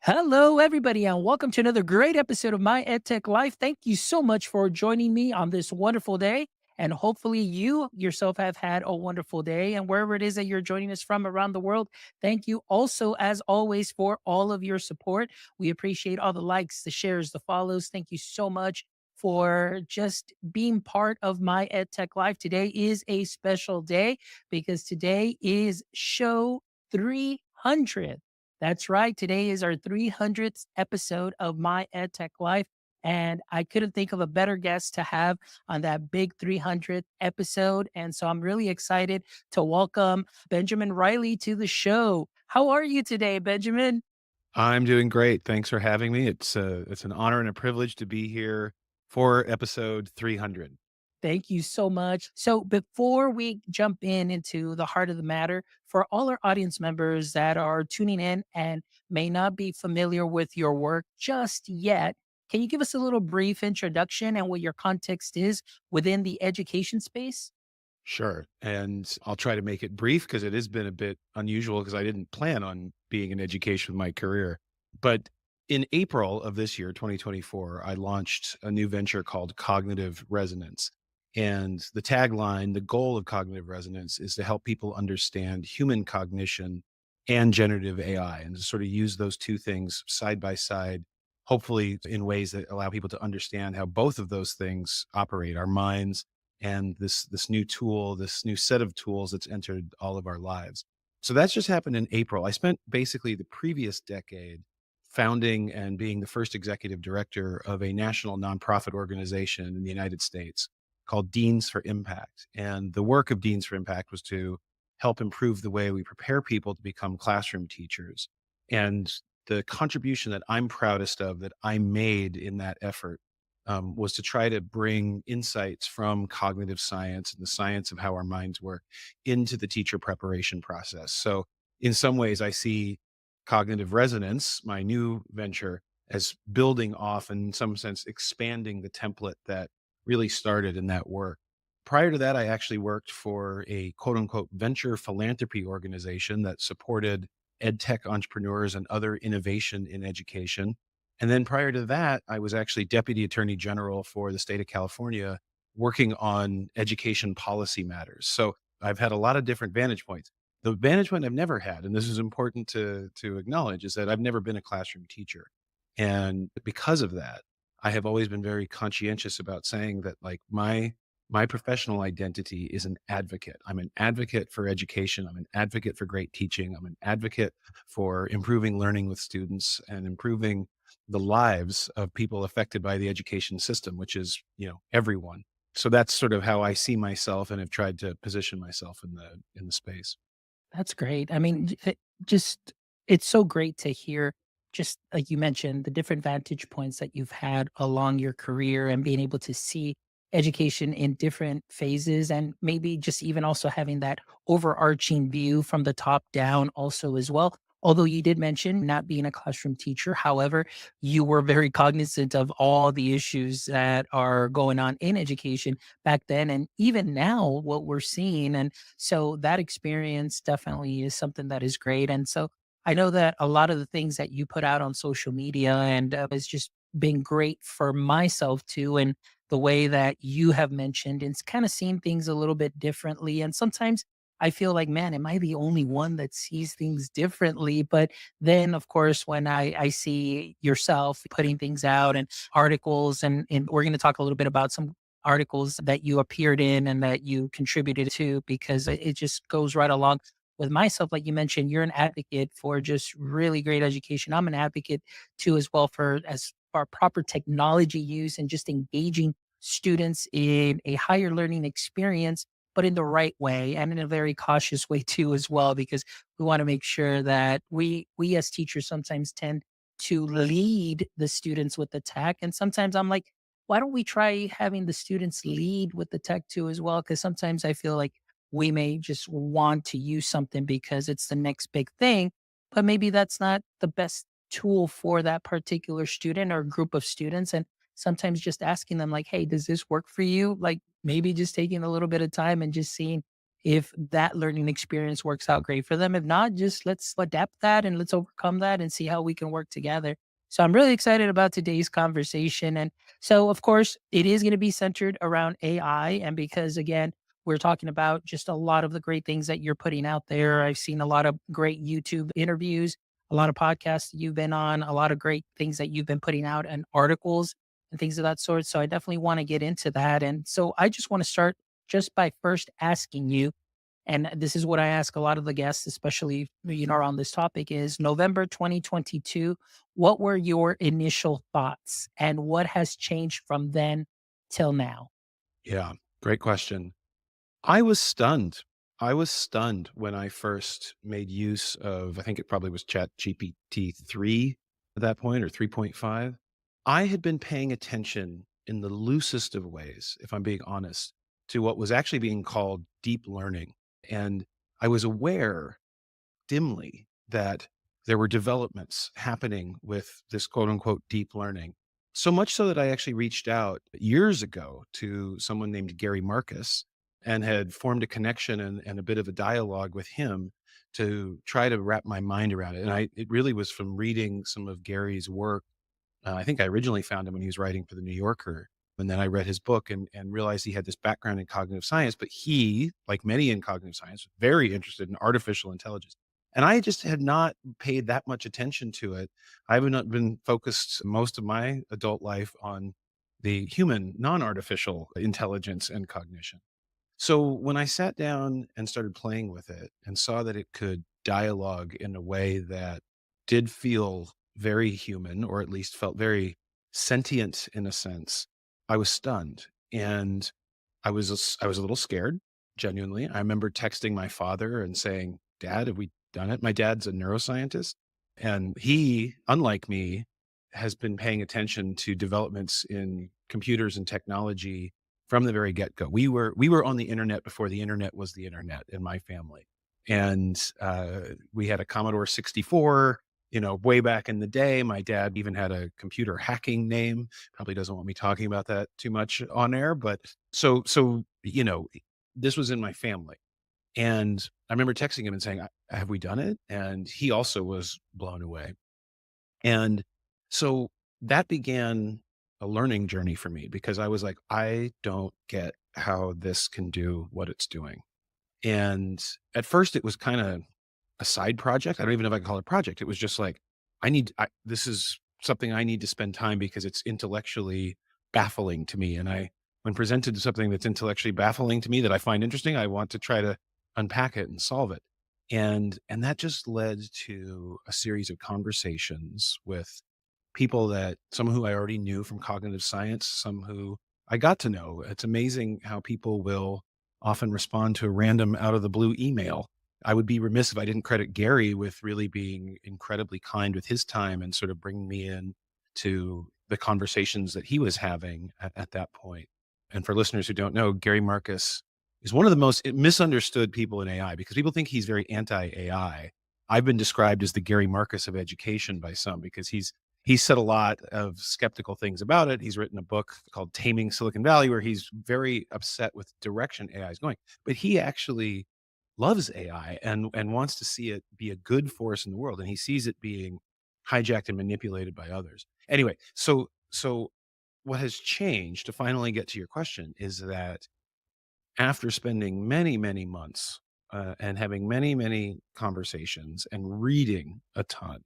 Hello, everybody, and welcome to another great episode of My EdTech Life. Thank you so much for joining me on this wonderful day. And hopefully, you yourself have had a wonderful day. And wherever it is that you're joining us from around the world, thank you also, as always, for all of your support. We appreciate all the likes, the shares, the follows. Thank you so much for just being part of My EdTech Life. Today is a special day because today is show 300. That's right. Today is our 300th episode of My EdTech Life. And I couldn't think of a better guest to have on that big 300th episode. And so I'm really excited to welcome Benjamin Riley to the show. How are you today, Benjamin? I'm doing great. Thanks for having me. It's an honor and a privilege to be here for episode 300. Thank you so much. So, before we jump into the heart of the matter, for all our audience members that are tuning in and may not be familiar with your work just yet, can you give us a little brief introduction and what your context is within the education space? Sure. And I'll try to make it brief because it has been a bit unusual because I didn't plan on being in education with my career. But in April of this year, 2024, I launched a new venture called Cognitive Resonance. And the tagline, the goal of Cognitive Resonance is to help people understand human cognition and generative AI and to sort of use those two things side by side, hopefully in ways that allow people to understand how both of those things operate our minds and this new tool, this new set of tools that's entered all of our lives. So that's just happened in April. I spent basically the previous decade founding and being the first executive director of a national nonprofit organization in the United States called Deans for Impact. And the work of Deans for Impact was to help improve the way we prepare people to become classroom teachers. And the contribution that I'm proudest of that I made in that effort was to try to bring insights from cognitive science and the science of how our minds work into the teacher preparation process. So, in some ways, I see cognitive resonance, my new venture, as building off and, in some sense, expanding the template that really started in that work. Prior to that, I actually worked for a quote unquote venture philanthropy organization that supported ed tech entrepreneurs and other innovation in education. And then prior to that, I was actually deputy attorney general for the state of California working on education policy matters. So I've had a lot of different vantage points. The vantage point I've never had, and this is important to acknowledge, is that I've never been a classroom teacher. And because of that, I have always been very conscientious about saying that like my professional identity is an advocate. I'm an advocate for education. I'm an advocate for great teaching. I'm an advocate for improving learning with students and improving the lives of people affected by the education system, which is, everyone. So that's sort of how I see myself and have tried to position myself in the space. That's great. I mean, just it's so great to hear, just like you mentioned, the different vantage points that you've had along your career and being able to see education in different phases and maybe just even also having that overarching view from the top down also as well. Although you did mention not being a classroom teacher, however, you were very cognizant of all the issues that are going on in education back then and even now what we're seeing. And so that experience definitely is something that is great. And so I know that a lot of the things that you put out on social media and has just been great for myself too. And the way that you have mentioned, it's kind of seeing things a little bit differently. And sometimes I feel like, man, am I the only one that sees things differently? But then, of course, when I see yourself putting things out and articles, and we're going to talk a little bit about some articles that you appeared in and that you contributed to because it just goes right along with myself. Like you mentioned, you're an advocate for just really great education. I'm an advocate too, as well, for as far proper technology use and just engaging students in a higher learning experience, but in the right way and in a very cautious way too, as well, because we want to make sure that we as teachers sometimes tend to lead the students with the tech. And sometimes I'm like, why don't we try having the students lead with the tech too as well? Because sometimes I feel like we may just want to use something because it's the next big thing, but maybe that's not the best tool for that particular student or group of students. And sometimes just asking them like, hey, does this work for you? Like maybe just taking a little bit of time and just seeing if that learning experience works out great for them. If not, just let's adapt that and let's overcome that and see how we can work together. So I'm really excited about today's conversation. And so, of course, it is going to be centered around AI. And because, again, we're talking about just a lot of the great things that you're putting out there. I've seen a lot of great YouTube interviews, a lot of podcasts that you've been on, a lot of great things that you've been putting out and articles and things of that sort. So I definitely want to get into that. And so I just want to start just by first asking you, and this is what I ask a lot of the guests, especially around this topic, is November 2022. What were your initial thoughts, and what has changed from then till now? Yeah, great question. I was stunned. I was stunned when I first made use of, I think it probably was ChatGPT 3 at that point, or 3.5. I had been paying attention in the loosest of ways, if I'm being honest, to what was actually being called deep learning. And I was aware dimly that there were developments happening with this quote unquote deep learning. So much so that I actually reached out years ago to someone named Gary Marcus and had formed a connection and a bit of a dialogue with him to try to wrap my mind around it. And it really was from reading some of Gary's work. I think I originally found him when he was writing for the New Yorker. And then I read his book and realized he had this background in cognitive science, but he, like many in cognitive science, was very interested in artificial intelligence. And I just had not paid that much attention to it. I have not been focused most of my adult life on the human, non artificial intelligence and cognition. So when I sat down and started playing with it and saw that it could dialogue in a way that did feel very human, or at least felt very sentient in a sense, I was stunned. And I was a little scared, genuinely. I remember texting my father and saying, "Dad, have we done it?" My dad's a neuroscientist, and he, unlike me, has been paying attention to developments in computers and technology from the very get-go. We were on the internet before the internet was the internet in my family. And we had a Commodore 64, way back in the day. My dad even had a computer hacking name. Probably doesn't want me talking about that too much on air, but this was in my family. And I remember texting him and saying, Have we done it?" And he also was blown away. And so that began a learning journey for me because I was like, I don't get how this can do what it's doing. And at first it was kind of a side project. I don't even know if I can call it a project. It was just like, this is something I need to spend time because it's intellectually baffling to me. And when presented to something that's intellectually baffling to me that I find interesting, I want to try to unpack it and solve it. And that just led to a series of conversations with people that some who I already knew from cognitive science, some who I got to know. It's amazing how people will often respond to a random out of the blue email. I would be remiss if I didn't credit Gary with really being incredibly kind with his time and sort of bringing me in to the conversations that he was having at that point. And for listeners who don't know, Gary Marcus is one of the most misunderstood people in AI because people think he's very anti AI. I've been described as the Gary Marcus of education by some because he's said a lot of skeptical things about it. He's written a book called Taming Silicon Valley, where he's very upset with the direction AI is going. But he actually loves AI and wants to see it be a good force in the world. And he sees it being hijacked and manipulated by others. Anyway, so what has changed to finally get to your question is that after spending many, many months and having many, many conversations and reading a ton,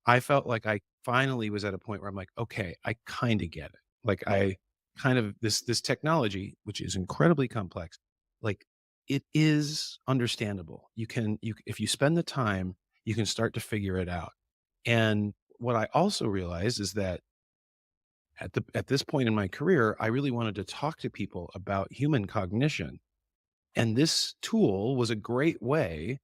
I felt like I finally was at a point where I'm like, okay, I kind of get it. Like I kind of this technology, which is incredibly complex, like it is understandable. If you spend the time, you can start to figure it out. And what I also realized is that at this point in my career, I really wanted to talk to people about human cognition. And this tool was a great way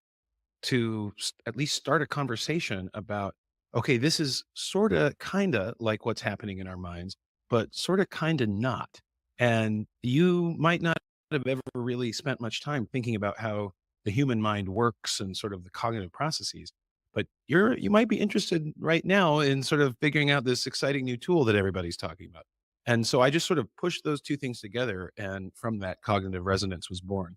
to at least start a conversation about, okay, this is sort of kind of like what's happening in our minds, but sort of kind of not. And you might not have ever really spent much time thinking about how the human mind works and sort of the cognitive processes. But you might be interested right now in sort of figuring out this exciting new tool that everybody's talking about. And so I just sort of pushed those two things together, and from that, cognitive resonance was born.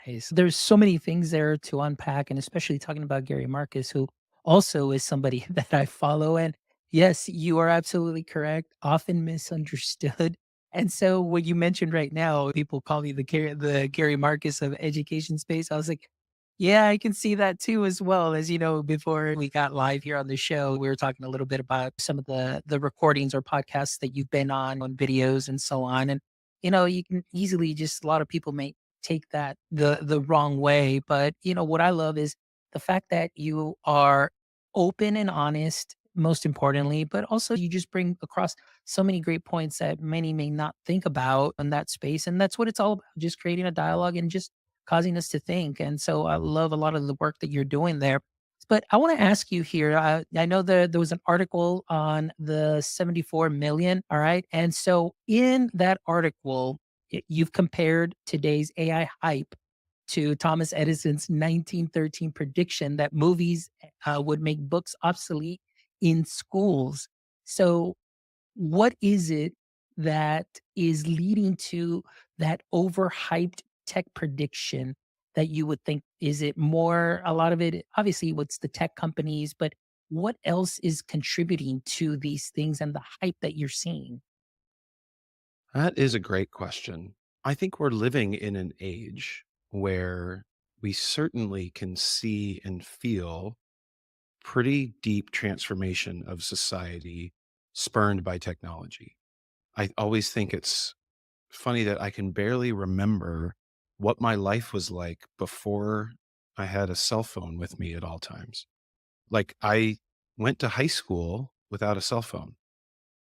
Nice. There's so many things there to unpack, and especially talking about Gary Marcus, who also is somebody that I follow. And yes, you are absolutely correct. Often misunderstood. And so, what you mentioned right now, people call me the Gary Marcus of education space. I was like, yeah, I can see that too, as well. As you know, before we got live here on the show, we were talking a little bit about some of the recordings or podcasts that you've been on videos and so on. And you can easily just a lot of people may take that the wrong way. But what I love is the fact that you are open and honest, most importantly, but also you just bring across so many great points that many may not think about in that space. And that's what it's all about, just creating a dialogue and just causing us to think. And so I love a lot of the work that you're doing there. But I want to ask you here. I know there was an article on the 74 million. All right. And so in that article, you've compared today's AI hype to Thomas Edison's 1913 prediction that movies would make books obsolete in schools. So, what is it that is leading to that overhyped tech prediction that you would think? Is it more, a lot of it, obviously, what's the tech companies, but what else is contributing to these things and the hype that you're seeing? That is a great question. I think we're living in an age where we certainly can see and feel pretty deep transformation of society spurned by technology. I always think it's funny that I can barely remember what my life was like before I had a cell phone with me at all times. Like, I went to high school without a cell phone.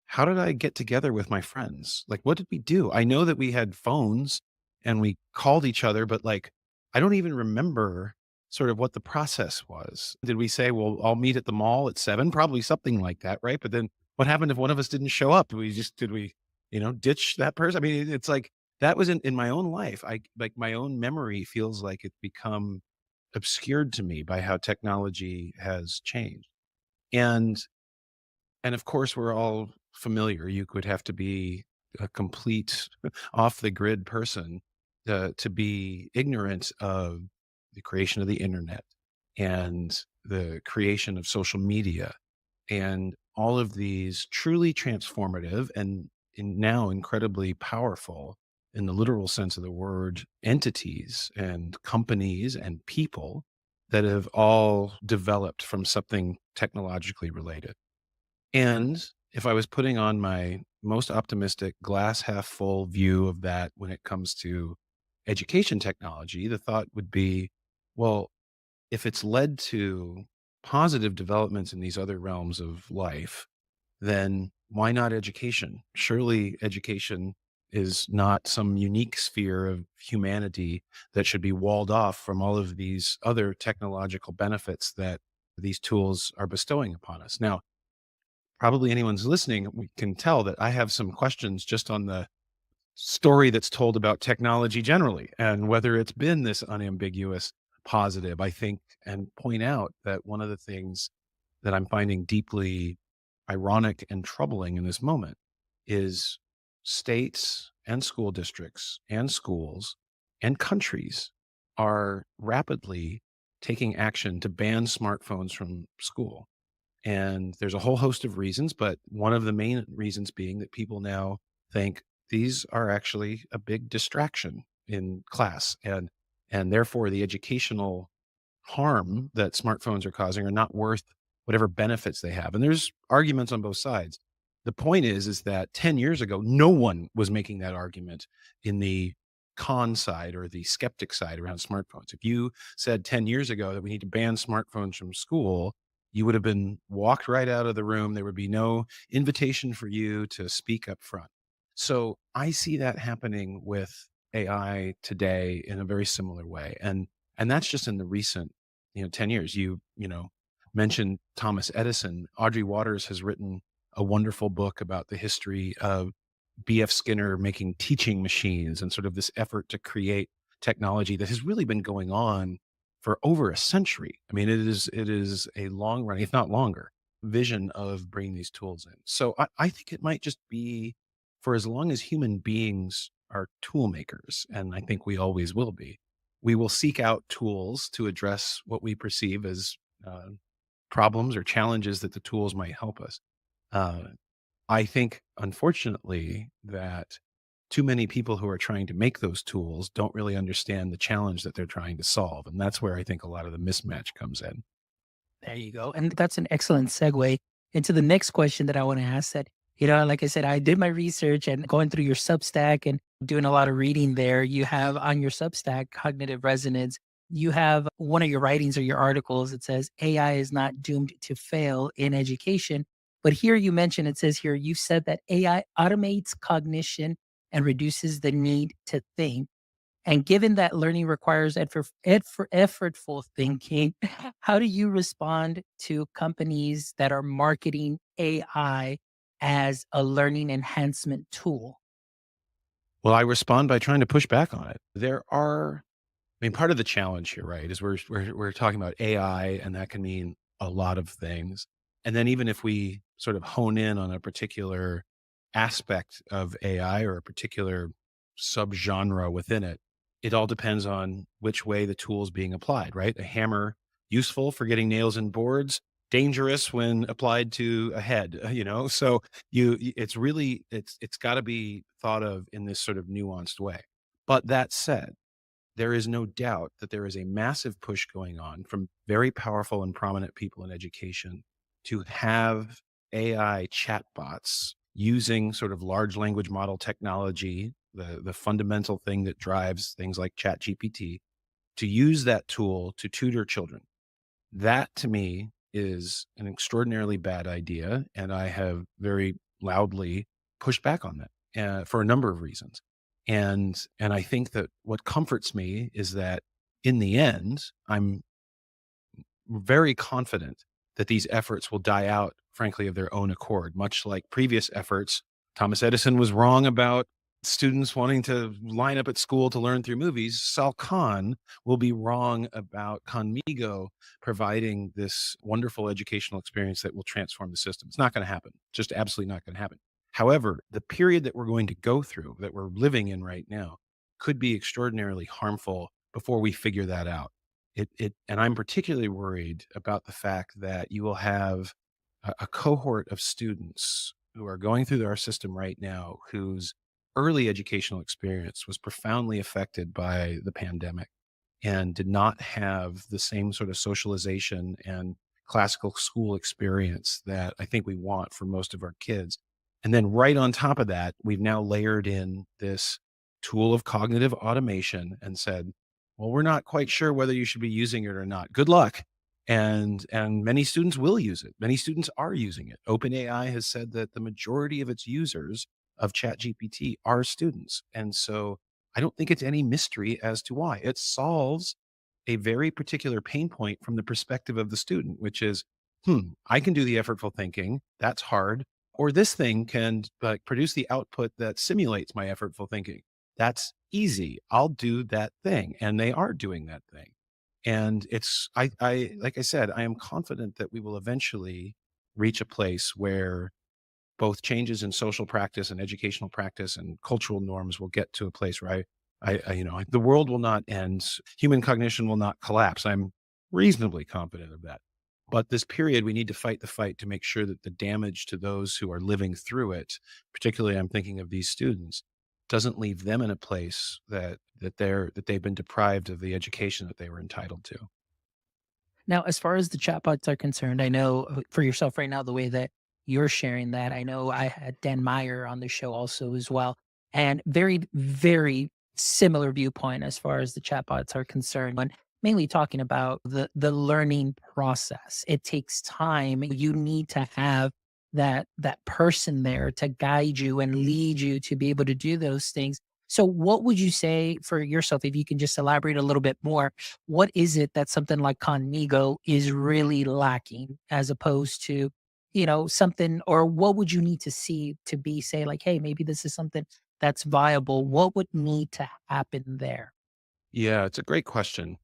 How did I get together with my friends? Like, what did we do? I know that we had phones and we called each other, but like, I don't even remember sort of what the process was. Did we say, well, I'll meet at the mall at 7? Probably something like that, right? But then what happened if one of us didn't show up? Did we, ditch that person? I mean, it's like that was in my own life. I like my own memory feels like it's become obscured to me by how technology has changed. And of course, we're all familiar. You would have to be a complete off the grid person to be ignorant of the creation of the internet and the creation of social media and all of these truly transformative and now incredibly powerful, in the literal sense of the word, entities and companies and people that have all developed from something technologically related. And if I was putting on my most optimistic glass half full view of that when it comes to education technology, the thought would be, well, if it's led to positive developments in these other realms of life, then why not education? Surely education is not some unique sphere of humanity that should be walled off from all of these other technological benefits that these tools are bestowing upon us. Now, probably anyone's listening, we can tell that I have some questions just on the story that's told about technology generally and whether it's been this unambiguous positive. I think and point out that one of the things that I'm finding deeply ironic and troubling in this moment is states and school districts and schools and countries are rapidly taking action to ban smartphones from school. And there's a whole host of reasons, but one of the main reasons being that people now think these are actually a big distraction in class, and therefore the educational harm that smartphones are causing are not worth whatever benefits they have. And there's arguments on both sides. The point is that 10 years ago, no one was making that argument in the con side or the skeptic side around smartphones. If you said 10 years ago that we need to ban smartphones from school, you would have been walked right out of the room. There would be no invitation for you to speak up front. So I see that happening with AI today in a very similar way. And that's just in the recent 10 years. You mentioned Thomas Edison. Audrey Waters has written a wonderful book about the history of BF Skinner making teaching machines and sort of this effort to create technology that has really been going on for over a century. I mean, it is a long run, if not longer, vision of bringing these tools in. So I think it might just be for as long as human beings are tool makers, and I think we always will be, we will seek out tools to address what we perceive as uh, problems or challenges that the tools might help us. Uh, I think, unfortunately, that too many people who are trying to make those tools don't really understand the challenge that they're trying to solve. And that's where I think a lot of the mismatch comes in. There you go. And that's an excellent segue into the next question that I want to ask that, like I said, I did my research and going through your Substack and doing a lot of reading there. You have on your Substack, Cognitive Resonance, you have one of your writings or your articles. It says AI is not doomed to fail in education. But here you mentioned, it says here, you said that AI automates cognition and reduces the need to think. And given that learning requires effortful thinking, how do you respond to companies that are marketing AI as a learning enhancement tool? Well, I respond by trying to push back on it. I mean, part of the challenge here, right, is we're talking about AI, and that can mean a lot of things. And then even if we sort of hone in on a particular aspect of AI or a particular subgenre within it, it all depends on which way the tool is being applied, right? A hammer, useful for getting nails in boards, dangerous when applied to a head, So it's really it's got to be thought of in this sort of nuanced way. But that said, there is no doubt that there is a massive push going on from very powerful and prominent people in education to have AI chatbots using sort of large language model technology, the fundamental thing that drives things like ChatGPT, to use that tool to tutor children. That to me is an extraordinarily bad idea, and I have very loudly pushed back on that for a number of reasons. And I think that what comforts me is that in the end, I'm very confident that these efforts will die out, frankly, of their own accord, much like previous efforts. Thomas Edison was wrong about students wanting to line up at school to learn through movies. Sal Khan will be wrong about Khanmigo providing this wonderful educational experience that will transform the system. It's not going to happen. Just absolutely not going to happen. However, the period that we're going to go through, that we're living in right now, could be extraordinarily harmful before we figure that out. And I'm particularly worried about the fact that you will have a cohort of students who are going through our system right now whose early educational experience was profoundly affected by the pandemic and did not have the same sort of socialization and classical school experience that I think we want for most of our kids. And then right on top of that, we've now layered in this tool of cognitive automation and said, well, we're not quite sure whether you should be using it or not. Good luck. And many students will use it. Many students are using it. OpenAI has said that the majority of its users of ChatGPT are students. And so I don't think it's any mystery as to why. It solves a very particular pain point from the perspective of the student, which is, I can do the effortful thinking. That's hard. Or this thing can like produce the output that simulates my effortful thinking. That's easy. I'll do that thing. And they are doing that thing. And like I said, I am confident that we will eventually reach a place where both changes in social practice and educational practice and cultural norms will get to a place where the world will not end. Human cognition will not collapse. I'm reasonably confident of that. But this period, we need to fight the fight to make sure that the damage to those who are living through it, particularly I'm thinking of these students, doesn't leave them in a place that they've been deprived of the education that they were entitled to. Now, as far as the chatbots are concerned, I know for yourself right now, the way that you're sharing that, I know I had Dan Meyer on the show also as well, and very, very similar viewpoint as far as the chatbots are concerned. When mainly talking about the learning process, it takes time. You need to have that person there to guide you and lead you to be able to do those things. So, what would you say for yourself, if you can just elaborate a little bit more? What is it that something like Khanmigo is really lacking as opposed to, something, or what would you need to see to be say like, hey, maybe this is something that's viable? What would need to happen there? Yeah, it's a great question.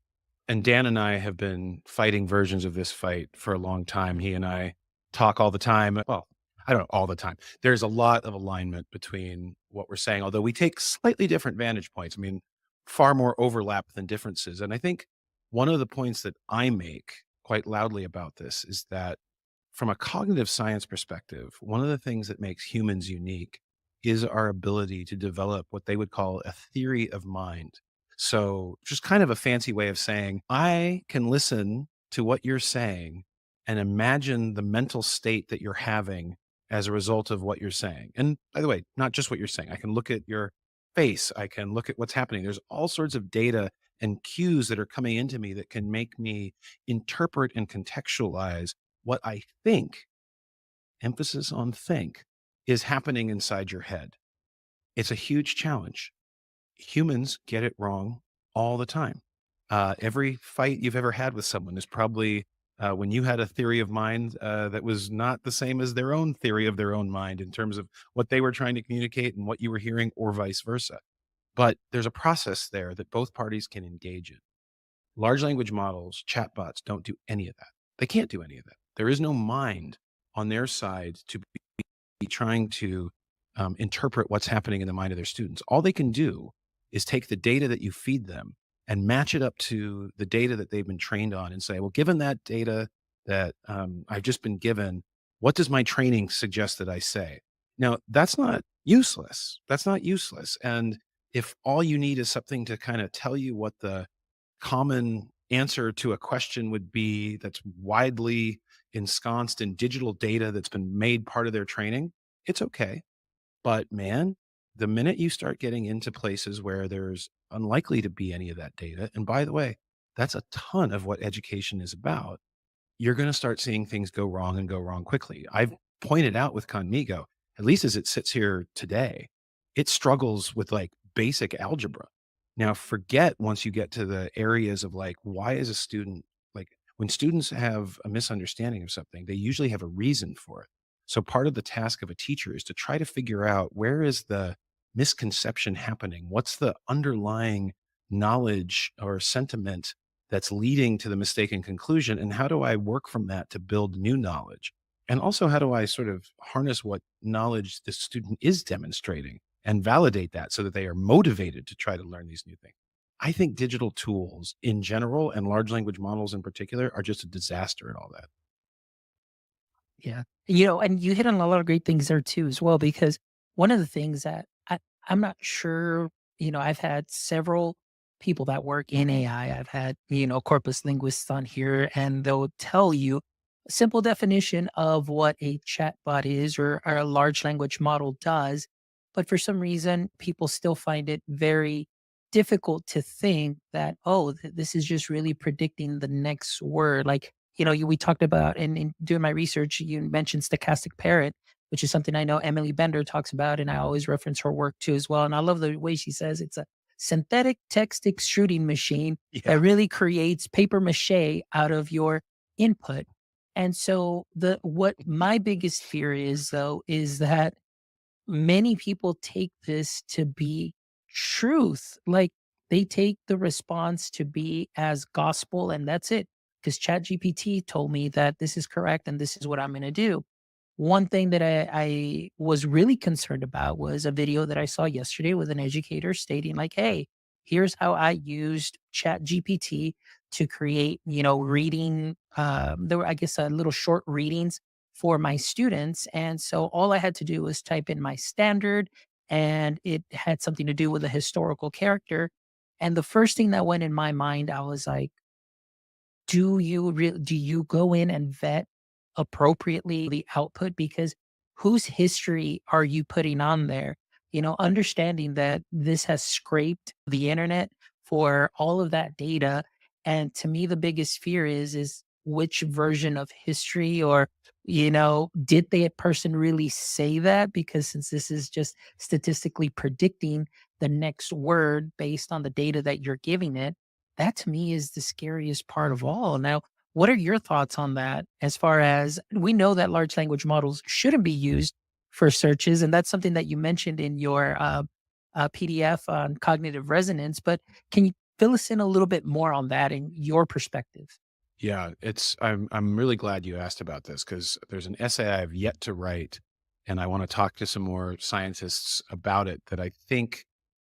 And Dan and I have been fighting versions of this fight for a long time. He and I talk all the time. Well, I don't know all the time. There's a lot of alignment between what we're saying, although we take slightly different vantage points. I mean, far more overlap than differences. And I think one of the points that I make quite loudly about this is that from a cognitive science perspective, one of the things that makes humans unique is our ability to develop what they would call a theory of mind. So, just kind of a fancy way of saying, I can listen to what you're saying and imagine the mental state that you're having as a result of what you're saying. And by the way, not just what you're saying, I can look at your face, I can look at what's happening. There's all sorts of data and cues that are coming into me that can make me interpret and contextualize what I think, emphasis on think, is happening inside your head. It's a huge challenge. Humans get it wrong all the time. Every fight you've ever had with someone is probably when you had a theory of mind that was not the same as their own theory of their own mind in terms of what they were trying to communicate and what you were hearing, or vice versa. But there's a process there that both parties can engage in. Large language models, chatbots don't do any of that. They can't do any of that. There is no mind on their side to be trying to interpret what's happening in the mind of their students. All they can do is take the data that you feed them and match it up to the data that they've been trained on and say, well, given that data that I've just been given, what does my training suggest that I say? Now, that's not useless. That's not useless. And if all you need is something to kind of tell you what the common answer to a question would be that's widely ensconced in digital data that's been made part of their training, it's okay. But man, the minute you start getting into places where there's unlikely to be any of that data, and by the way, that's a ton of what education is about, you're going to start seeing things go wrong and go wrong quickly. I've pointed out with Khanmigo, at least as it sits here today, it struggles with like basic algebra. Now, forget once you get to the areas of like, why is a student like when students have a misunderstanding of something, they usually have a reason for it. So, part of the task of a teacher is to try to figure out where is the misconception happening? What's the underlying knowledge or sentiment that's leading to the mistaken conclusion? And how do I work from that to build new knowledge? And also, how do I sort of harness what knowledge the student is demonstrating and validate that so that they are motivated to try to learn these new things? I think digital tools in general and large language models in particular are just a disaster at all that. Yeah. And you hit on a lot of great things there too as well, because one of the things that I'm not sure, I've had several people that work in AI. I've had, corpus linguists on here, and they'll tell you a simple definition of what a chatbot is, or a large language model does. But for some reason, people still find it very difficult to think that, oh, this is just really predicting the next word. Like, we talked about in doing my research, you mentioned stochastic parrot, which is something I know Emily Bender talks about, and I always reference her work too as well. And I love the way she says it's a synthetic text extruding machine Yeah. that really creates paper mache out of your input. And so the what my biggest fear is though is that many people take this to be truth. Like they take the response to be as gospel and that's it. Because ChatGPT told me that this is correct and this is what I'm going to do. One thing that I was really concerned about was a video that I saw yesterday with an educator stating, like, hey, here's how I used ChatGPT to create, reading, there were, I guess, little short readings for my students. And so all I had to do was type in my standard, and it had something to do with a historical character. And the first thing that went in my mind, I was like, do you go in and vet appropriately the output? Because whose history are you putting on there? Understanding that this has scraped the internet for all of that data. And to me, the biggest fear is which version of history, or, did the person really say that? Because since this is just statistically predicting the next word based on the data that you're giving it, that to me is the scariest part of all. Now, what are your thoughts on that? As far as we know that large language models shouldn't be used for searches, and that's something that you mentioned in your PDF on cognitive resonance. But can you fill us in a little bit more on that in your perspective? Yeah, I'm really glad you asked about this because there's an essay I have yet to write, and I want to talk to some more scientists about it that I think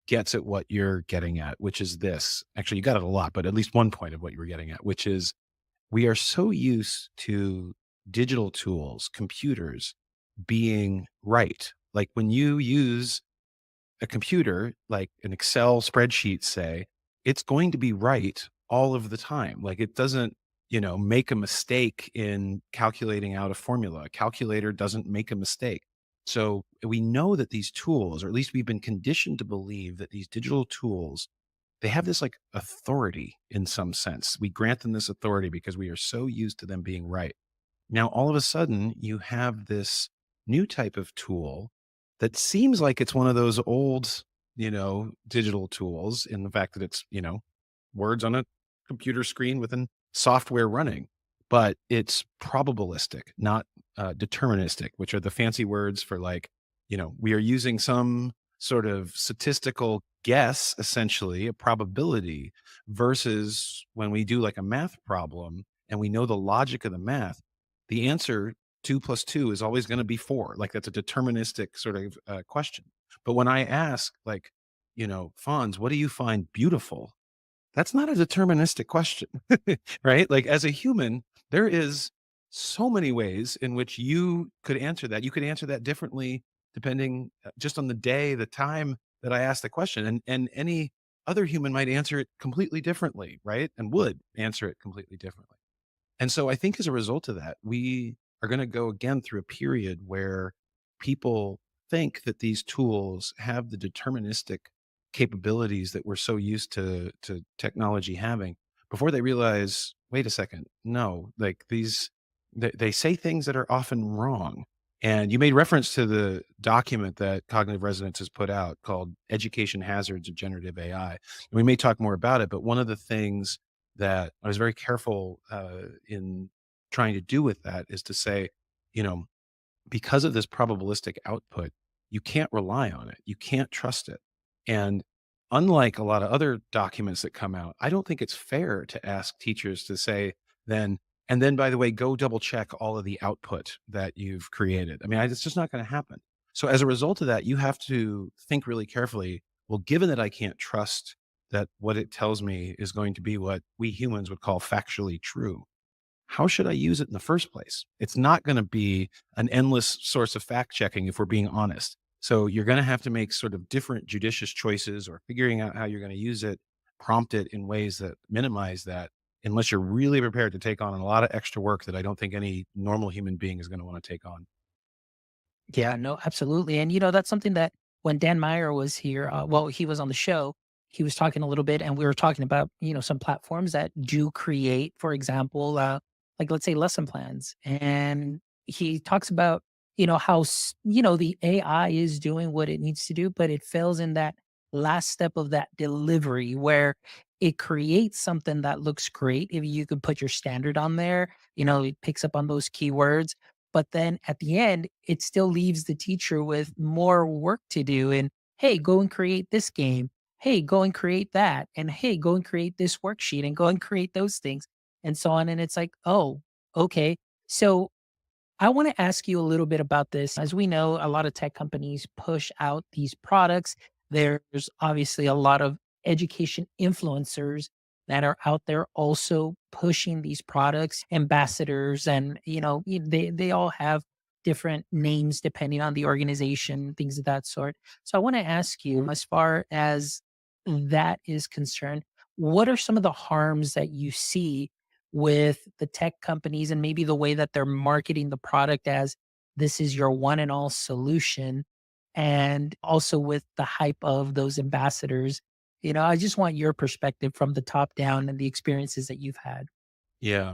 gets at what you're getting at, which is this. Actually, you got it a lot, but at least one point of what you were getting at, which is we are so used to digital tools, computers being right. Like when you use a computer, like an Excel spreadsheet, say, it's going to be right all of the time. Like it doesn't, make a mistake in calculating out a formula. A calculator doesn't make a mistake. So we know that these tools, or at least we've been conditioned to believe that these digital tools, they have this like authority in some sense. We grant them this authority because we are so used to them being right. Now, all of a sudden, you have this new type of tool that seems like it's one of those old, digital tools in the fact that it's, words on a computer screen within software running, but it's probabilistic, not deterministic, which are the fancy words for like, we are using some sort of statistical guess, essentially, a probability versus when we do like a math problem and we know the logic of the math, the answer 2 plus 2 is always going to be 4. Like that's a deterministic sort of question. But when I ask, like, Fonz, what do you find beautiful? That's not a deterministic question, right? Like as a human, there is so many ways in which you could answer that. You could answer that differently depending just on the day, the time that I asked the question. And any other human might answer it completely differently, right? And would answer it completely differently. And so I think as a result of that, we are going to go again through a period where people think that these tools have the deterministic capabilities that we're so used to technology having before they realize, wait a second, no, like they say things that are often wrong. And you made reference to the document that Cognitive Resonance has put out called Education Hazards of Generative AI. And we may talk more about it, but one of the things that I was very careful in trying to do with that is to say, you know, because of this probabilistic output, you can't rely on it. You can't trust it. And unlike a lot of other documents that come out, I don't think it's fair to ask teachers to say, then, and then, by the way, go double check all of the output that you've created. I mean, it's just not going to happen. So, as a result of that, you have to think really carefully. Well, given that I can't trust that what it tells me is going to be what we humans would call factually true, how should I use it in the first place? It's not going to be an endless source of fact checking if we're being honest. So you're going to have to make sort of different judicious choices or figuring out how you're going to use it, prompt it in ways that minimize that, unless you're really prepared to take on a lot of extra work that I don't think any normal human being is going to want to take on. Yeah, no, absolutely. And that's something that when Dan Meyer was here, well, he was on the show, he was talking a little bit and we were talking about, some platforms that do create, for example, like let's say lesson plans. And he talks about, how, the AI is doing what it needs to do, but it fails in that last step of that delivery where it creates something that looks great. If you could put your standard on there, it picks up on those keywords, but then at the end, it still leaves the teacher with more work to do. And hey, go and create this game. Hey, go and create that. And hey, go and create this worksheet and go and create those things and so on. And it's like, oh, okay. So I want to ask you a little bit about this. As we know, a lot of tech companies push out these products. There's obviously a lot of education influencers that are out there also pushing these products, ambassadors, and they all have different names depending on the organization, things of that sort. So I want to ask you, as far as that is concerned, what are some of the harms that you see with the tech companies and maybe the way that they're marketing the product as this is your one and all solution, and also with the hype of those ambassadors? I just want your perspective from the top down and the experiences that you've had. Yeah.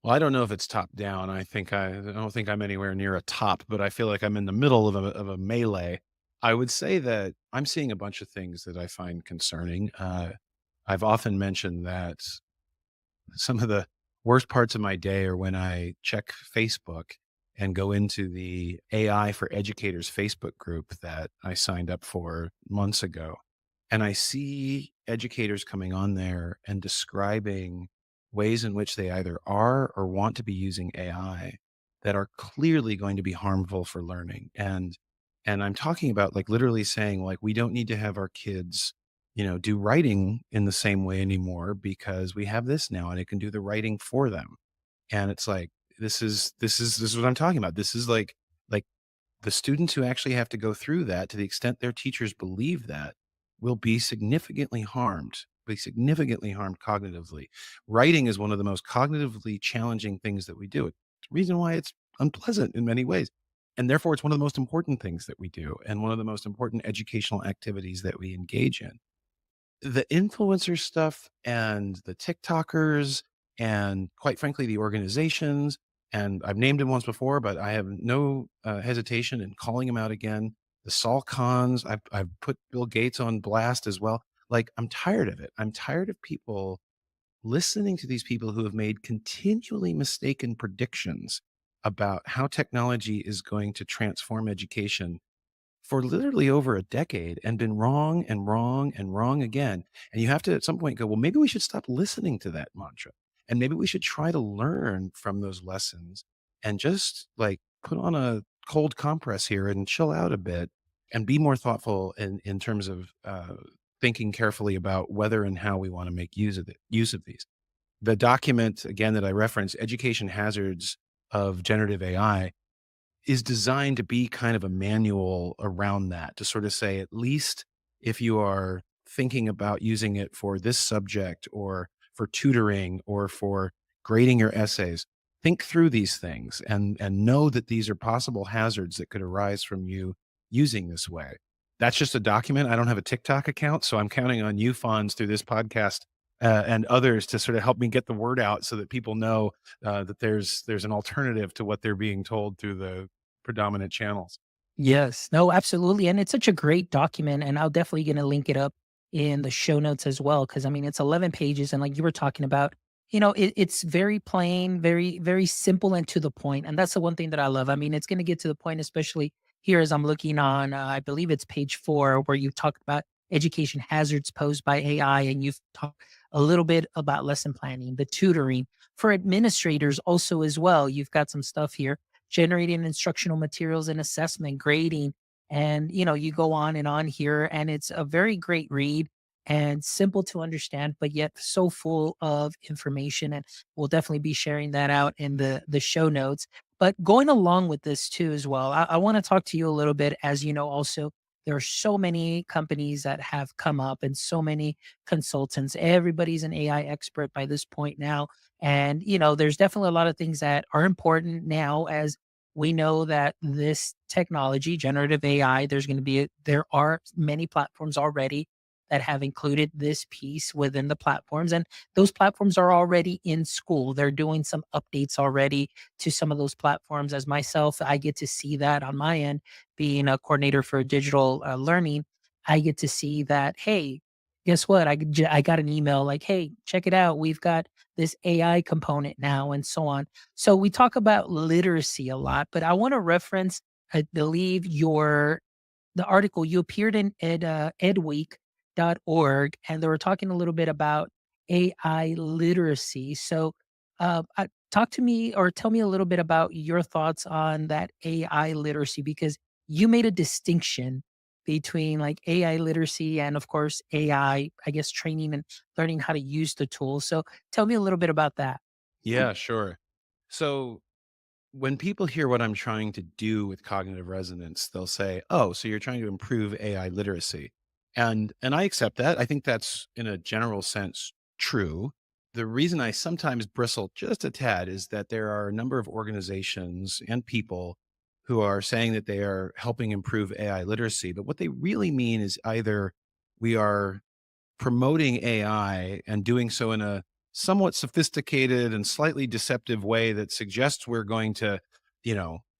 Well, I don't know if it's top down. I don't think I'm anywhere near a top, but I feel like I'm in the middle of a melee. I would say that I'm seeing a bunch of things that I find concerning. I've often mentioned that some of the worst parts of my day are when I check Facebook and go into the AI for Educators Facebook group that I signed up for months ago. And I see educators coming on there and describing ways in which they either are or want to be using AI that are clearly going to be harmful for learning. And And I'm talking about like literally saying like we don't need to have our kids, do writing in the same way anymore because we have this now and it can do the writing for them. And it's like this is what I'm talking about. This is like the students who actually have to go through that, to the extent their teachers believe that, will be significantly harmed cognitively. Writing is one of the most cognitively challenging things that we do. It's the reason why it's unpleasant in many ways. And therefore, it's one of the most important things that we do and one of the most important educational activities that we engage in. The influencer stuff and the TikTokers and, quite frankly, the organizations, and I've named them once before, but I have no hesitation in calling them out again. The Sol Khans, I've put Bill Gates on blast as well. Like, I'm tired of it. I'm tired of people listening to these people who have made continually mistaken predictions about how technology is going to transform education for literally over a decade, and been wrong and wrong and wrong again. And you have to at some point go, well, maybe we should stop listening to that mantra. And maybe we should try to learn from those lessons and just like put on a cold compress here and chill out a bit and be more thoughtful in terms of thinking carefully about whether and how we want to make use of these. The document, again, that I referenced, Education Hazards of Generative AI, is designed to be kind of a manual around that, to sort of say, at least if you are thinking about using it for this subject or for tutoring or for grading your essays, think through these things and know that these are possible hazards that could arise from you using this way. That's just a document. I don't have a TikTok account, so I'm counting on you, Fonz, through this podcast and others to sort of help me get the word out so that people know that there's an alternative to what they're being told through the predominant channels. Yes. No, absolutely. And it's such a great document. And I'll definitely gonna link it up in the show notes as well. Cause I mean it's 11 pages. And like you were talking about, it's very plain, very, very simple and to the point. And that's the one thing that I love. I mean, it's gonna get to the point, especially here as I'm looking on I believe it's page 4, where you talked about education hazards posed by AI, and you've talked a little bit about lesson planning, the tutoring for administrators also as well. You've got some stuff here generating instructional materials and assessment, grading, and you go on here, and it's a very great read and simple to understand, but yet so full of information. And we'll definitely be sharing that out in the show notes. But going along with this too, as well, I want to talk to you a little bit. As you know, also there are so many companies that have come up and so many consultants. Everybody's an AI expert by this point now. And, there's definitely a lot of things that are important now, as we know that this technology, generative AI, there are many platforms already that have included this piece within the platforms. And those platforms are already in school. They're doing some updates already to some of those platforms. As myself, I get to see that on my end, being a coordinator for digital learning. I get to see that, hey, guess what? I got an email like, hey, check it out. We've got this AI component now, and so on. So we talk about literacy a lot, but I want to reference, I believe, the article you appeared in edweek.org, and they were talking a little bit about AI literacy. So, talk to me or tell me a little bit about your thoughts on that AI literacy, because you made a distinction between like AI literacy and, of course, I guess, training and learning how to use the tool. So, tell me a little bit about that. Yeah, sure. So when people hear what I'm trying to do with cognitive resonance, they'll say, "Oh, so you're trying to improve AI literacy." And I accept that. I think that's in a general sense true. The reason I sometimes bristle just a tad is that there are a number of organizations and people who are saying that they are helping improve AI literacy, but what they really mean is either we are promoting AI and doing so in a somewhat sophisticated and slightly deceptive way that suggests we're going to,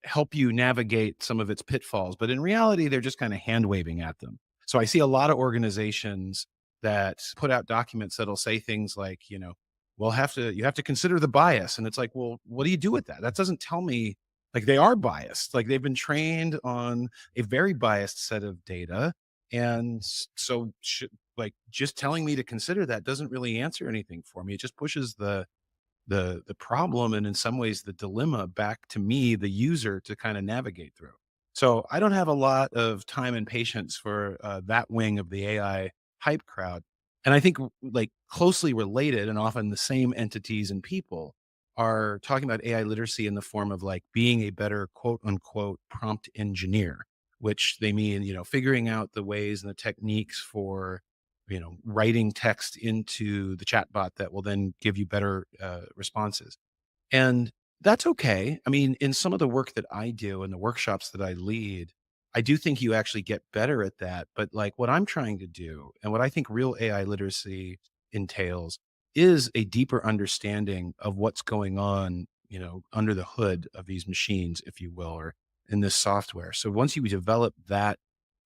help you navigate some of its pitfalls. But in reality, they're just kind of hand waving at them. So I see a lot of organizations that put out documents that'll say things like, you have to consider the bias. And it's like, well, what do you do with that? That doesn't tell me, like, they are biased. Like, they've been trained on a very biased set of data. And so like, just telling me to consider that doesn't really answer anything for me. It just pushes the problem, and in some ways the dilemma, back to me, the user, to kind of navigate through. So I don't have a lot of time and patience for that wing of the AI hype crowd. And I think like closely related and often the same entities and people are talking about AI literacy in the form of like being a better quote unquote prompt engineer, which they mean, figuring out the ways and the techniques for, writing text into the chatbot that will then give you better responses. And that's okay. I mean, in some of the work that I do and the workshops that I lead, I do think you actually get better at that. But like what I'm trying to do and what I think real AI literacy entails is a deeper understanding of what's going on, under the hood of these machines, if you will, or in this software. So once you develop that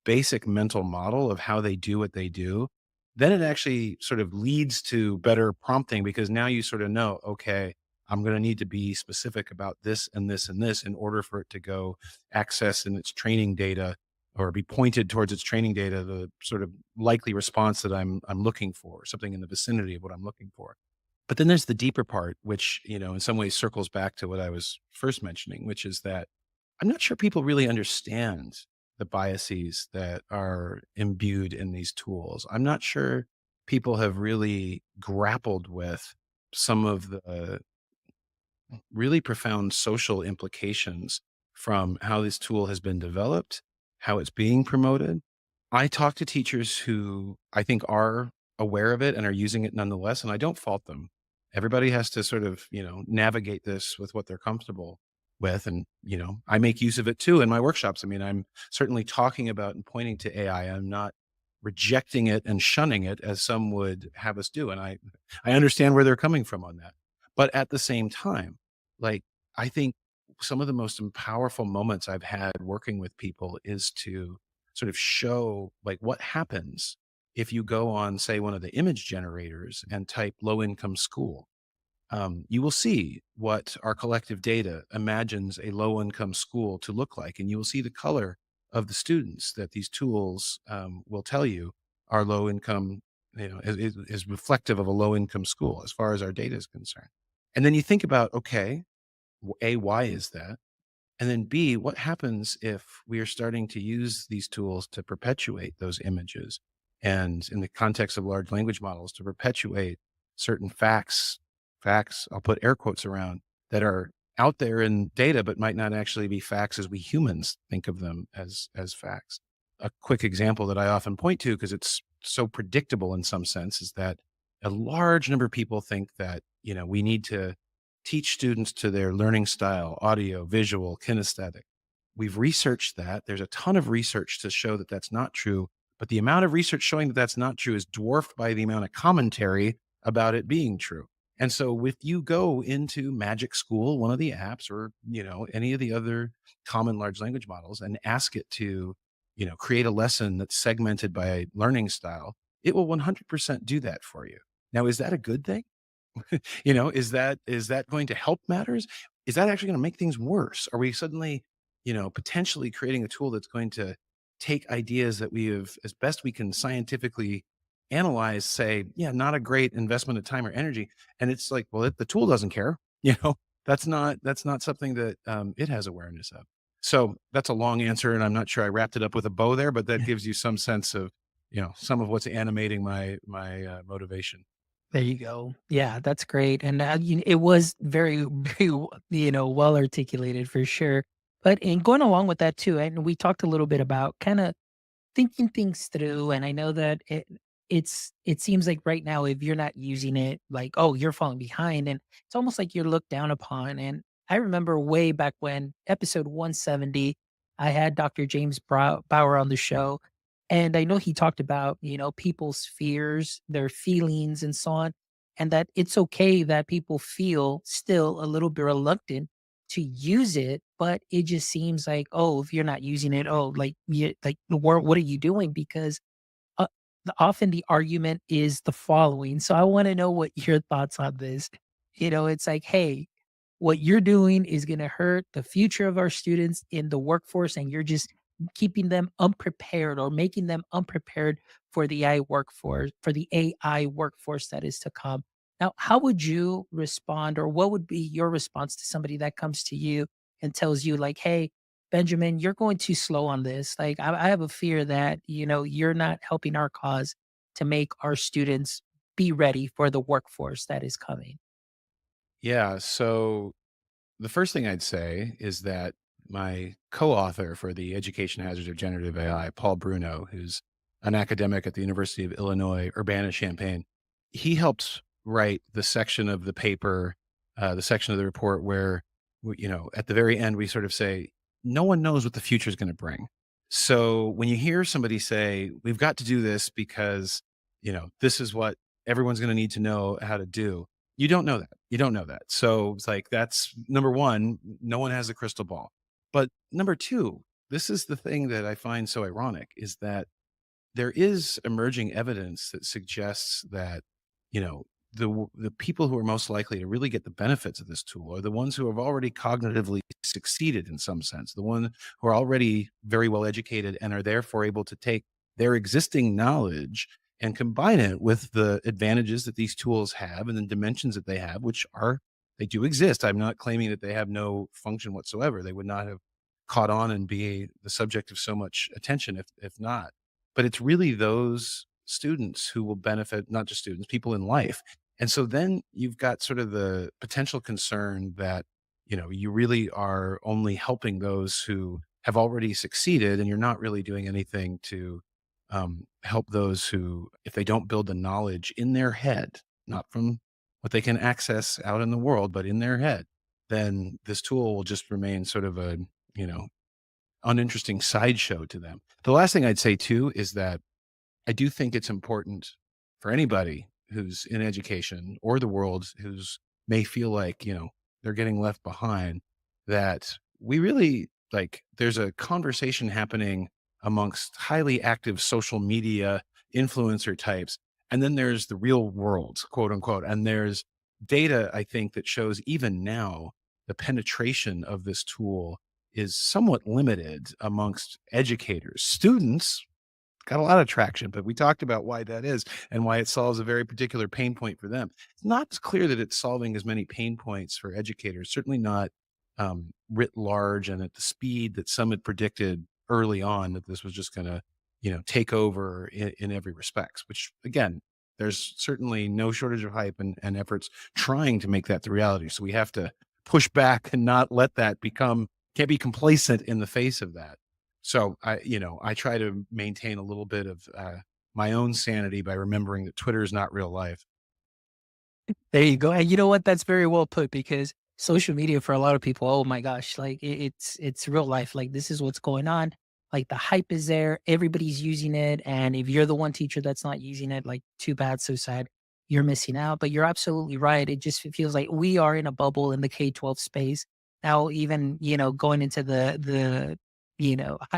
basic mental model of how they do what they do, then it actually sort of leads to better prompting because now you sort of know, okay, I'm going to need to be specific about this and this and this in order for it to go access in its training data or be pointed towards its training data, the sort of likely response that I'm looking for, something in the vicinity of what I'm looking for. But then there's the deeper part, which, in some ways circles back to what I was first mentioning, which is that I'm not sure people really understand the biases that are imbued in these tools. I'm not sure people have really grappled with some of the really profound social implications from how this tool has been developed, how it's being promoted. I talk to teachers who I think are aware of it and are using it nonetheless, and I don't fault them. Everybody has to sort of, navigate this with what they're comfortable with. And, I make use of it too in my workshops. I mean, I'm certainly talking about and pointing to AI. I'm not rejecting it and shunning it as some would have us do. And I understand where they're coming from on that. But at the same time, like, I think some of the most powerful moments I've had working with people is to sort of show like what happens if you go on, say, one of the image generators and type low income school. You will see what our collective data imagines a low income school to look like. And you will see the color of the students that these tools will tell you are low income, is reflective of a low income school as far as our data is concerned. And then you think about, okay, A, why is that? And then B, what happens if we are starting to use these tools to perpetuate those images? And in the context of large language models, to perpetuate certain facts, I'll put air quotes around, that are out there in data, but might not actually be facts as we humans think of them as facts. A quick example that I often point to, because it's so predictable in some sense, is that a large number of people think that, we need to teach students to their learning style, audio, visual, kinesthetic. We've researched that. There's a ton of research to show that that's not true. But the amount of research showing that that's not true is dwarfed by the amount of commentary about it being true. And so if you go into Magic School, one of the apps, or, any of the other common large language models and ask it to, create a lesson that's segmented by learning style, it will 100% do that for you. Now, is that a good thing? Is that going to help matters? Is that actually going to make things worse? Are we suddenly, potentially creating a tool that's going to take ideas that we have, as best we can scientifically analyze, say, yeah, not a great investment of time or energy, and it's like, well, the tool doesn't care. That's not something that it has awareness of. So that's a long answer, and I'm not sure I wrapped it up with a bow there, but that gives you some sense of, some of what's animating my motivation. There you go. Yeah, that's great, and, it was very, very, well articulated for sure. But in going along with that too, and we talked a little bit about kinda thinking things through, and I know that it seems like right now if you're not using it, like, oh, you're falling behind, and it's almost like you're looked down upon. And I remember way back when episode 170, I had Dr. James Bauer on the show, and I know he talked about, people's fears, their feelings and so on, and that it's okay that people feel still a little bit reluctant to use it, but it just seems like, oh, if you're not using it, oh, like, like, what are you doing? Because uh, often the argument is the following. So I want to know what your thoughts on this. It's like, hey, what you're doing is going to hurt the future of our students in the workforce, and you're just keeping them unprepared or making them unprepared for the AI workforce that is to come. Now, how would you respond, or what would be your response to somebody that comes to you and tells you, like, hey, Benjamin, you're going too slow on this. Like, I have a fear that, you're not helping our cause to make our students be ready for the workforce that is coming. Yeah. So the first thing I'd say is that my co-author for the Education Hazards of Generative AI, Paul Bruno, who's an academic at the University of Illinois, Urbana-Champaign, he helped write the section of the paper, the section of the report where, at the very end, we sort of say, no one knows what the future is going to bring. So when you hear somebody say, we've got to do this because, this is what everyone's going to need to know how to do, you don't know that. You don't know that. So it's like that's number one, no one has a crystal ball. But number two, this is the thing that I find so ironic is that there is emerging evidence that suggests that, the people who are most likely to really get the benefits of this tool are the ones who have already cognitively succeeded in some sense, the one who are already very well educated and are therefore able to take their existing knowledge and combine it with the advantages that these tools have and the dimensions that they have, which are they do exist. I'm not claiming that they have no function whatsoever. They would not have caught on and be the subject of so much attention if not. But it's really those students who will benefit, not just students, people in life. And so then you've got sort of the potential concern that, you really are only helping those who have already succeeded and you're not really doing anything to help those who, if they don't build the knowledge in their head, not from what they can access out in the world, but in their head, then this tool will just remain sort of a, you know, uninteresting sideshow to them. The last thing I'd say too is that I do think it's important for anybody who's in education or the world who's may feel like, they're getting left behind, that we really like there's a conversation happening amongst highly active social media influencer types. And then there's the real world, quote unquote. And there's data, I think, that shows even now the penetration of this tool is somewhat limited amongst educators. Students got a lot of traction, but we talked about why that is and why it solves a very particular pain point for them. It's not clear that it's solving as many pain points for educators, certainly not writ large and at the speed that some had predicted early on that this was just going to, take over in every respects, which again, there's certainly no shortage of hype and efforts trying to make that the reality. So we have to push back and not let that can't be complacent in the face of that. So I try to maintain a little bit of my own sanity by remembering that Twitter is not real life. There you go. And you know what? That's very well put because social media for a lot of people, oh my gosh, like it's real life. Like this is what's going on. Like the hype is there, everybody's using it. And if you're the one teacher that's not using it, like too bad, so sad, you're missing out. But you're absolutely right. It just feels like we are in a bubble in the K-12 space. Now, even, going into the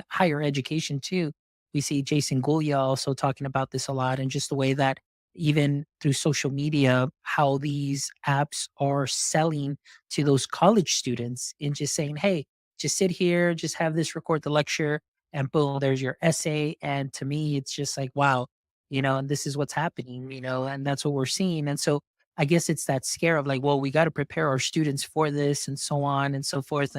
higher education too. We see Jason Gulia also talking about this a lot and just the way that even through social media, how these apps are selling to those college students and just saying, hey, just sit here, just have this record the lecture, and boom, there's your essay. And to me, it's just like, wow, and this is what's happening, and that's what we're seeing. And so I guess it's that scare of like, well, we got to prepare our students for this and so on and so forth.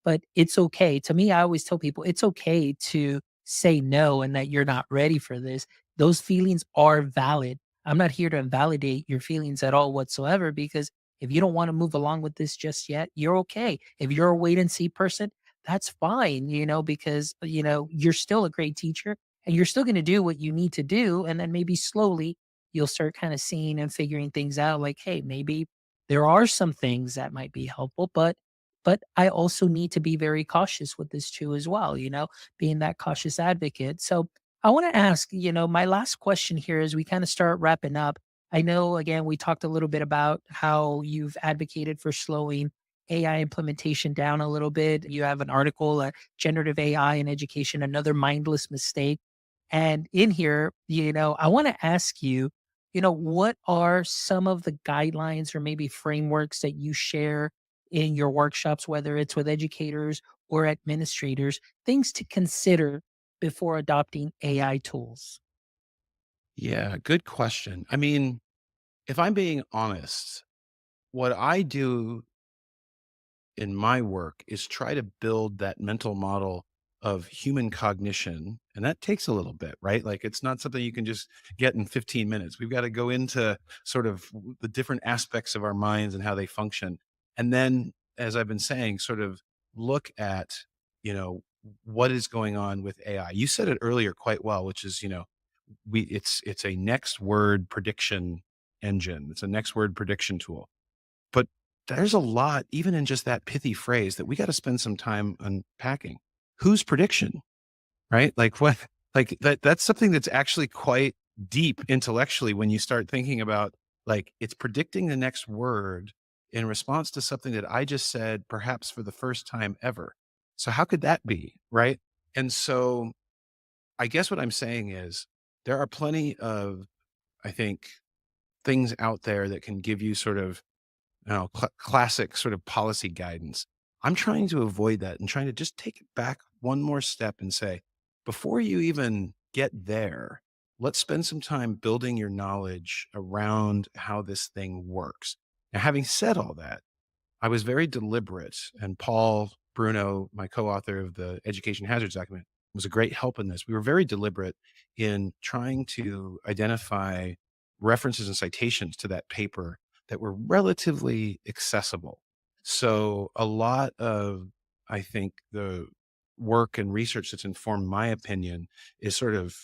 But it's okay. To me, I always tell people it's okay to say no and that you're not ready for this. Those feelings are valid. I'm not here to invalidate your feelings at all whatsoever because if you don't want to move along with this just yet, you're okay. If you're a wait and see person, that's fine, because, you're still a great teacher and you're still going to do what you need to do. And then maybe slowly you'll start kind of seeing and figuring things out like, hey, maybe there are some things that might be helpful, but I also need to be very cautious with this too as well, being that cautious advocate. So I want to ask, my last question here as we kind of start wrapping up. I know, again, we talked a little bit about how you've advocated for slowing AI implementation down a little bit. You have an article, Generative AI in Education, Another Mindless Mistake. And in here, I want to ask you, what are some of the guidelines or maybe frameworks that you share in your workshops, whether it's with educators or administrators, things to consider before adopting AI tools? Yeah, good question. I mean, if I'm being honest, what I do in my work is try to build that mental model of human cognition. And that takes a little bit, right? Like it's not something you can just get in 15 minutes. We've got to go into sort of the different aspects of our minds and how they function. And then, as I've been saying, sort of look at, you know, what is going on with AI. You said it earlier quite well, which is, it's a next word prediction engine. It's a next word prediction tool. But there's a lot, even in just that pithy phrase, that we got to spend some time unpacking. Whose prediction, right? Like what, like that's something that's actually quite deep intellectually when you start thinking about like it's predicting the next word in response to something that I just said, perhaps for the first time ever. So how could that be? Right. And so I guess what I'm saying is there are plenty of, I think, things out there that can give you sort of classic sort of policy guidance. I'm trying to avoid that and trying to just take it back one more step and say, before you even get there, let's spend some time building your knowledge around how this thing works. Now, having said all that, I was very deliberate, and Paul Bruno, my co-author of the Education Hazards document, was a great help in this. We were very deliberate in trying to identify references and citations to that paper that were relatively accessible. So a lot of, I think, the work and research that's informed my opinion is sort of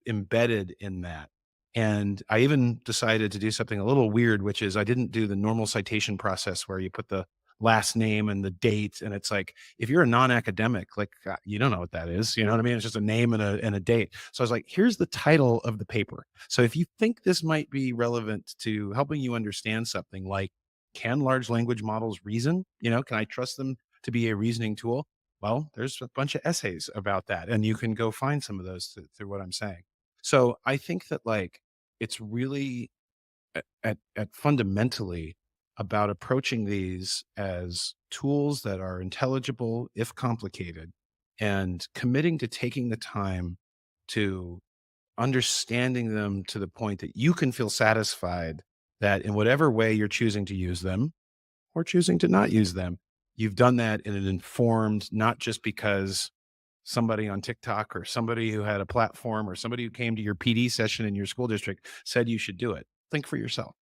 embedded in that. And I even decided to do something a little weird, which is I didn't do the normal citation process where you put the last name and the date. And it's like, if you're a non-academic, like you don't know what that is. You know what I mean? It's just a name and a date. So I was like, here's the title of the paper. So if you think this might be relevant to helping you understand something like, can large language models reason? Can I trust them to be a reasoning tool? Well, there's a bunch of essays about that. And you can go find some of those through what I'm saying. So I think that like it's really at fundamentally about approaching these as tools that are intelligible, if complicated, and committing to taking the time to understanding them to the point that you can feel satisfied that in whatever way you're choosing to use them or choosing to not use them, you've done that in an informed, not just because somebody on TikTok or somebody who had a platform or somebody who came to your PD session in your school district said you should do it. Think for yourself.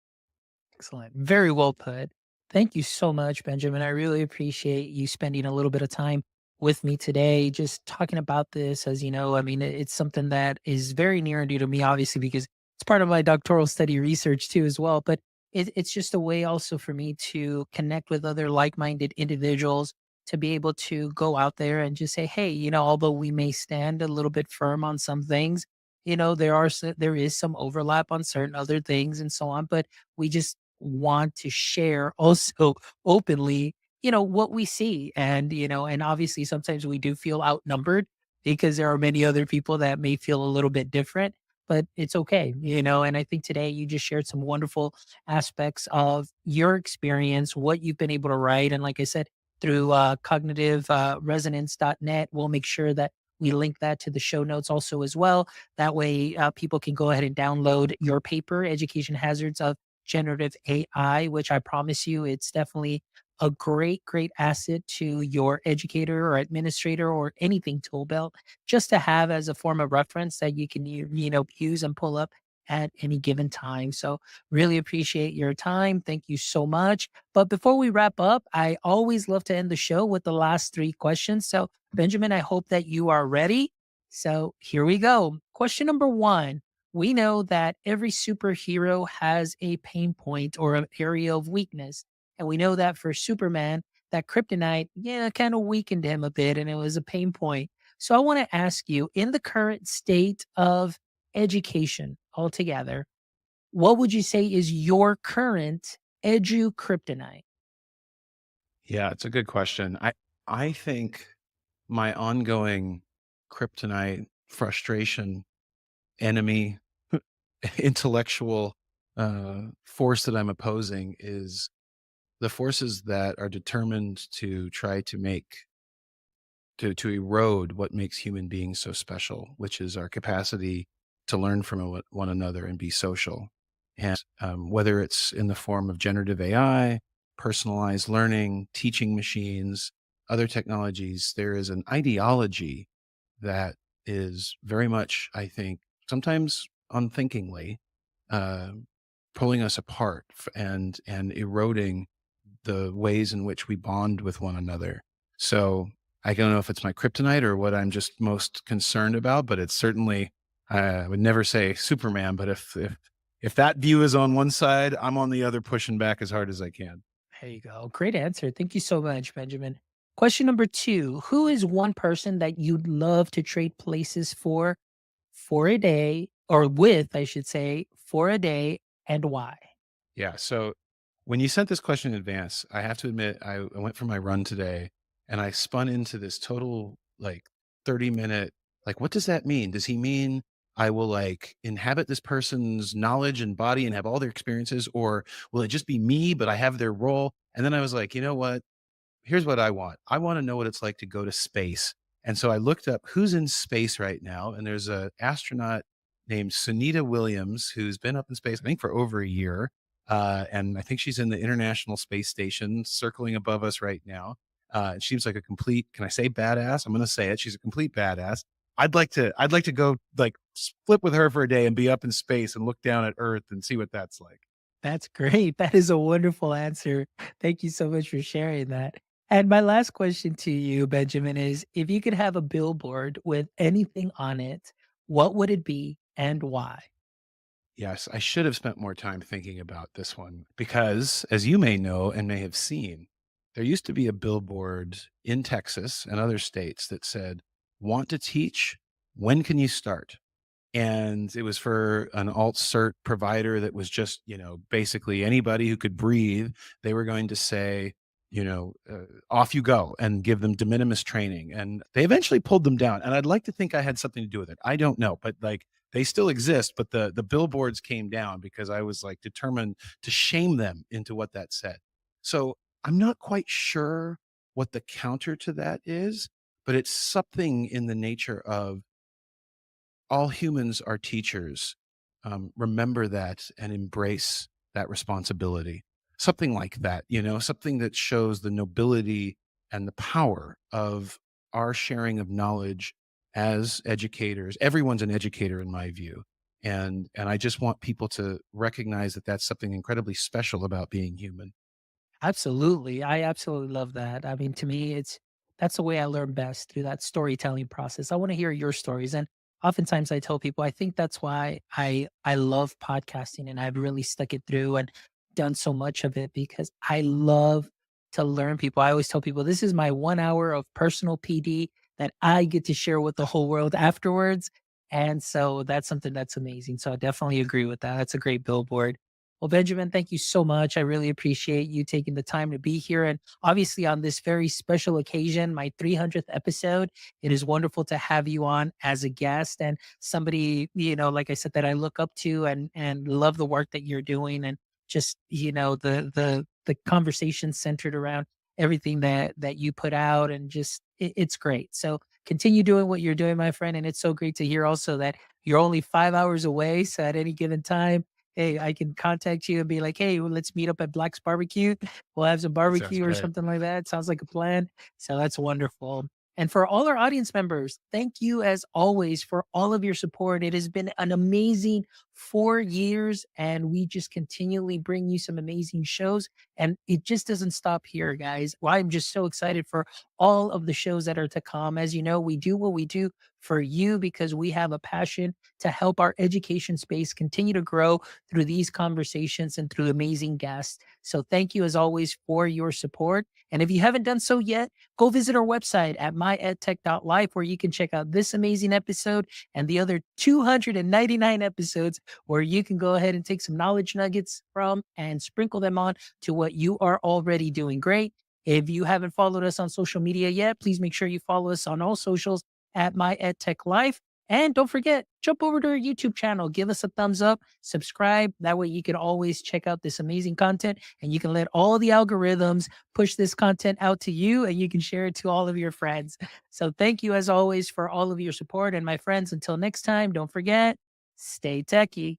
Excellent. Very well put. Thank you so much, Benjamin. I really appreciate you spending a little bit of time with me today, just talking about this. As you know, I mean, it's something that is very near and dear to me, obviously, because it's part of my doctoral study research too, as well. But it's just a way also for me to connect with other like minded individuals to be able to go out there and just say, hey, although we may stand a little bit firm on some things, there is some overlap on certain other things and so on, but we just want to share also openly, what we see. And obviously sometimes we do feel outnumbered because there are many other people that may feel a little bit different, but it's okay. And I think today you just shared some wonderful aspects of your experience, what you've been able to write. And like I said, through cognitive resonance.net, we'll make sure that we link that to the show notes also as well. That way people can go ahead and download your paper, Education Hazards of Generative AI, which I promise you, it's definitely a great, great asset to your educator or administrator or anything tool belt, just to have as a form of reference that you can use and pull up at any given time. So really appreciate your time. Thank you so much. But before we wrap up, I always love to end the show with the last three questions. So Benjamin, I hope that you are ready. So here we go. Question number one. We know that every superhero has a pain point or an area of weakness. And we know that for Superman, that kryptonite, yeah, kind of weakened him a bit and it was a pain point. So I want to ask you, in the current state of education altogether, what would you say is your current edu kryptonite? Yeah, it's a good question. I think my ongoing kryptonite frustration enemy intellectual force that I'm opposing is the forces that are determined to try to to erode what makes human beings so special, which is our capacity to learn from one another and be social. And whether it's in the form of generative AI, personalized learning, teaching machines, other technologies, there is an ideology that is very much, I think, sometimes unthinkingly, uh, pulling us apart and eroding the ways in which we bond with one another. So I don't know if it's my kryptonite or what I'm just most concerned about, but it's certainly I would never say Superman, but if that view is on one side, I'm on the other pushing back as hard as I can. There you go. Great answer. Thank you so much, Benjamin. Question number two: who is one person that you'd love to trade places for a day, or with, I should say, for a day, and why? Yeah. So when you sent this question in advance, I have to admit, I went for my run today and I spun into this total like 30-minute, like, what does that mean? Does he mean I will like inhabit this person's knowledge and body and have all their experiences? Or will it just be me, but I have their role? And then I was like, you know what? Here's what I want. I want to know what it's like to go to space. And so I looked up who's in space right now. And there's a astronaut named Sunita Williams who's been up in space, I think, for over a year. And I think she's in the International Space Station circling above us right now. And she seems like a complete, can I say badass? I'm going to say it. She's a complete badass. I'd like to go like flip with her for a day and be up in space and look down at Earth and see what that's like. That's great. That is a wonderful answer. Thank you so much for sharing that. And my last question to you, Benjamin, is if you could have a billboard with anything on it, what would it be and why? Yes, I should have spent more time thinking about this one because, as you may know and may have seen, there used to be a billboard in Texas and other states that said, "Want to teach? When can you start?" And it was for an alt cert provider that was just, basically anybody who could breathe. They were going to say, off you go and give them de minimis training. And they eventually pulled them down. And I'd like to think I had something to do with it. I don't know, but like they still exist. But the billboards came down because I was like determined to shame them into what that said. So I'm not quite sure what the counter to that is, but it's something in the nature of all humans are teachers. Remember that and embrace that responsibility. Something like that, something that shows the nobility and the power of our sharing of knowledge as educators. Everyone's an educator in my view. And I just want people to recognize that that's something incredibly special about being human. Absolutely. I absolutely love that. I mean, to me, that's the way I learn best through that storytelling process. I want to hear your stories. And oftentimes I tell people I think that's why I love podcasting and I've really stuck it through and done so much of it because I love to learn people. I always tell people this is my 1 hour of personal PD that I get to share with the whole world afterwards. And so that's something that's amazing. So I definitely agree with that. That's a great billboard. Well, Benjamin, thank you so much. I really appreciate you taking the time to be here. And obviously, on this very special occasion, my 300th episode, it is wonderful to have you on as a guest and somebody, like I said, that I look up to and love the work that you're doing. And just, the conversation centered around everything that you put out and just it's great. So continue doing what you're doing, my friend. And it's so great to hear also that you're only 5 hours away. So at any given time, hey, I can contact you and be like, hey, well, let's meet up at Black's Barbecue. We'll have some Sounds barbecue or great. something like that. Sounds like a plan. So that's wonderful. And for all our audience members, thank you as always for all of your support. It has been an amazing 4 years, and we just continually bring you some amazing shows. And it just doesn't stop here, guys. Well, I'm just so excited for all of the shows that are to come. As you know, we do what we do for you because we have a passion to help our education space continue to grow through these conversations and through amazing guests. So thank you as always for your support. And if you haven't done so yet, go visit our website at myedtech.life where you can check out this amazing episode and the other 299 episodes where you can go ahead and take some knowledge nuggets from and sprinkle them on to what you are already doing great. If you haven't followed us on social media yet, please make sure you follow us on all socials at My EdTech Life. And don't forget, jump over to our YouTube channel, give us a thumbs up, subscribe. That way you can always check out this amazing content and you can let all the algorithms push this content out to you and you can share it to all of your friends. So thank you as always for all of your support. And my friends, until next time, don't forget, stay techie.